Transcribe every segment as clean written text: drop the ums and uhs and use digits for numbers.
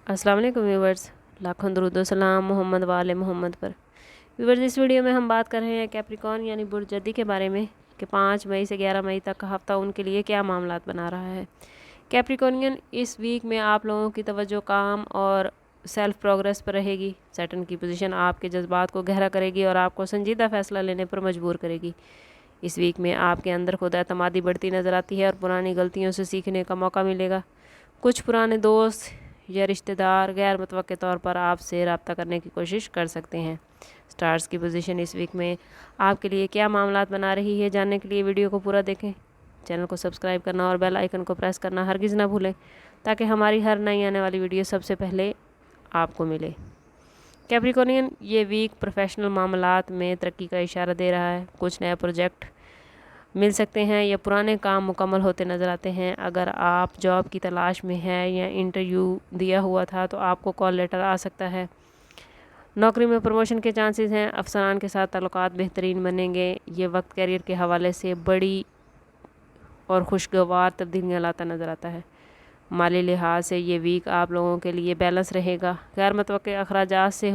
अस्सलाम वालेकुम व्यूवर्स, लाखों दरूद व सलाम मोहम्मद वाले मोहम्मद पर। व्यूवर्स, इस वीडियो में हम बात कर रहे हैं कैप्रिकॉर्न यानी बुर्ज जद्दी के बारे में कि 5 मई से 11 मई तक का हफ़्ता उनके लिए क्या मामलात बना रहा है। कैप्रिकॉर्नियन, इस वीक में आप लोगों की तवज्जो काम और सेल्फ प्रोग्रेस पर रहेगी। सैटर्न की पोजीशन आपके जज्बात को गहरा करेगी और आपको संजीदा फ़ैसला लेने पर मजबूर करेगी। इस वीक में आपके अंदर खुद एतमादी बढ़ती नज़र आती है और पुरानी गलतियों से सीखने का मौका मिलेगा। कुछ पुराने दोस्त या रिश्तेदार गैर मुतवक्के तौर पर आपसे रब्ता करने की कोशिश कर सकते हैं। स्टार्स की पोजीशन इस वीक में आपके लिए क्या मामलात बना रही है, जानने के लिए वीडियो को पूरा देखें। चैनल को सब्सक्राइब करना और बेल आइकन को प्रेस करना हरगिज़ ना भूलें, ताकि हमारी हर नई आने वाली वीडियो सबसे पहले आपको मिले। कैप्रिकॉर्नियन, ये वीक प्रोफेशनल मामलात में तरक्की का इशारा दे रहा है। कुछ नए प्रोजेक्ट मिल सकते हैं या पुराने काम मुकम्मल होते नज़र आते हैं। अगर आप जॉब की तलाश में हैं या इंटरव्यू दिया हुआ था तो आपको कॉल लेटर आ सकता है। नौकरी में प्रमोशन के चांसेस हैं। अफसरान के साथ ताल्लुकात बेहतरीन बनेंगे। ये वक्त कैरियर के हवाले से बड़ी और खुशगवार तब्दीलियाँ लाता नज़र आता है। माली लिहाज से ये वीक आप लोगों के लिए बैलेंस रहेगा। गैर मुतवक्के अखराजात से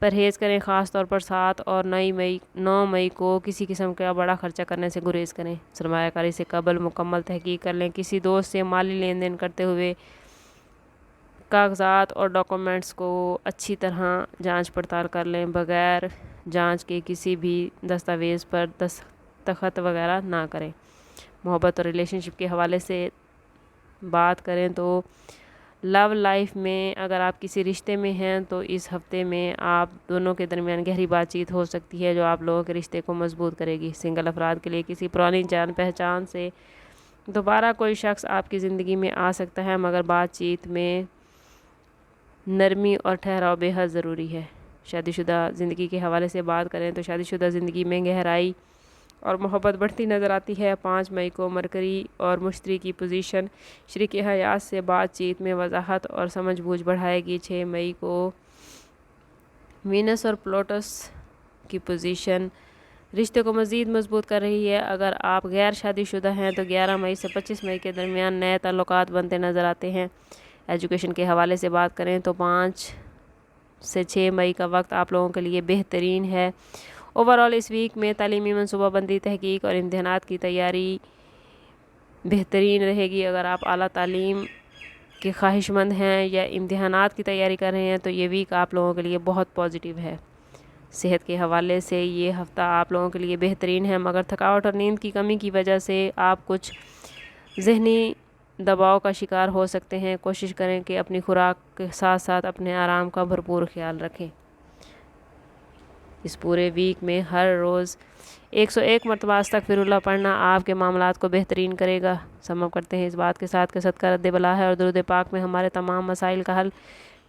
परहेज़ करें, ख़ास तौर पर 7 और 9 मई को किसी किस्म का बड़ा खर्चा करने से गुरेज करें। सरमायाकारी से कबल मुकम्मल तहकीक कर लें। किसी दोस्त से माली लेन देन करते हुए कागजात और डॉक्यूमेंट्स को अच्छी तरह जांच पड़ताल कर लें। बग़ैर जांच के किसी भी दस्तावेज़ पर दस्तखत वगैरह ना करें। मोहब्बत और रिलेशनशिप के हवाले से बात करें तो लव लाइफ में अगर आप किसी रिश्ते में हैं तो इस हफ्ते में आप दोनों के दरमियान गहरी बातचीत हो सकती है, जो आप लोगों के रिश्ते को मजबूत करेगी। सिंगल अफराद के लिए किसी पुरानी जान पहचान से दोबारा कोई शख्स आपकी ज़िंदगी में आ सकता है, मगर बातचीत में नरमी और ठहराव बेहद ज़रूरी है। शादीशुदा ज़िंदगी के हवाले से बात करें तो शादीशुदा ज़िंदगी में गहराई और मोहब्बत बढ़ती नज़र आती है। 5 मई को मरकरी और मुश्तरी की पोजीशन शरीक हयात से बातचीत में वजाहत और समझ बूझ बढ़ाएगी। 6 मई को वीनस और प्लूटस की पोजीशन रिश्ते को मज़ीद मजबूत कर रही है। अगर आप गैर शादीशुदा हैं तो 11 मई से 25 मई के दरमियान नए ताल्लुकात बनते नज़र आते हैं। एजुकेशन के हवाले से बात करें तो 5 से 6 मई का वक्त आप लोगों के लिए बेहतरीन है। ओवरऑल इस वीक में तालीमी मनसूबाबंदी, तहकीक और इम्तिहानात की तैयारी बेहतरीन रहेगी। अगर आप आला तालीम के ख्वाहिशमंद हैं या इम्तिहानात की तैयारी कर रहे हैं तो ये वीक आप लोगों के लिए बहुत पॉजिटिव है। सेहत के हवाले से ये हफ़्ता आप लोगों के लिए बेहतरीन है, मगर थकावट और नींद की कमी की वजह से आप कुछ ज़हनी दबाव का शिकार हो सकते हैं। कोशिश करें कि अपनी खुराक के साथ साथ अपने आराम का भरपूर ख्याल रखें। इस पूरे वीक में हर रोज़ 101 मरतबा अस्तगफिरुल्लाह पढ़ना आपके मामलात को बेहतरीन करेगा। समझ करते हैं इस बात के साथ कि सदका रद्द बला है और दुरूद पाक में हमारे तमाम मसाइल का हल।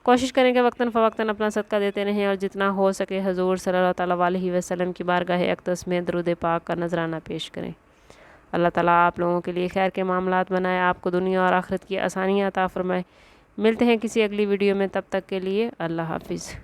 कोशिश करें कि वक्तन फ़वक्तन अपना सदका देते रहें और जितना हो सके हुज़ूर सल्लल्लाहु अलैहि वसल्लम की बारगाह अक़दस में दुरूद पाक का नजराना पेश करें। अल्लाह ताला आप लोगों के लिए खैर के मामलात बनाए, आपको दुनिया और आखिरत की आसानियाँ अता फरमाए। मिलते हैं किसी अगली वीडियो में, तब तक के लिए अल्लाह हाफिज़।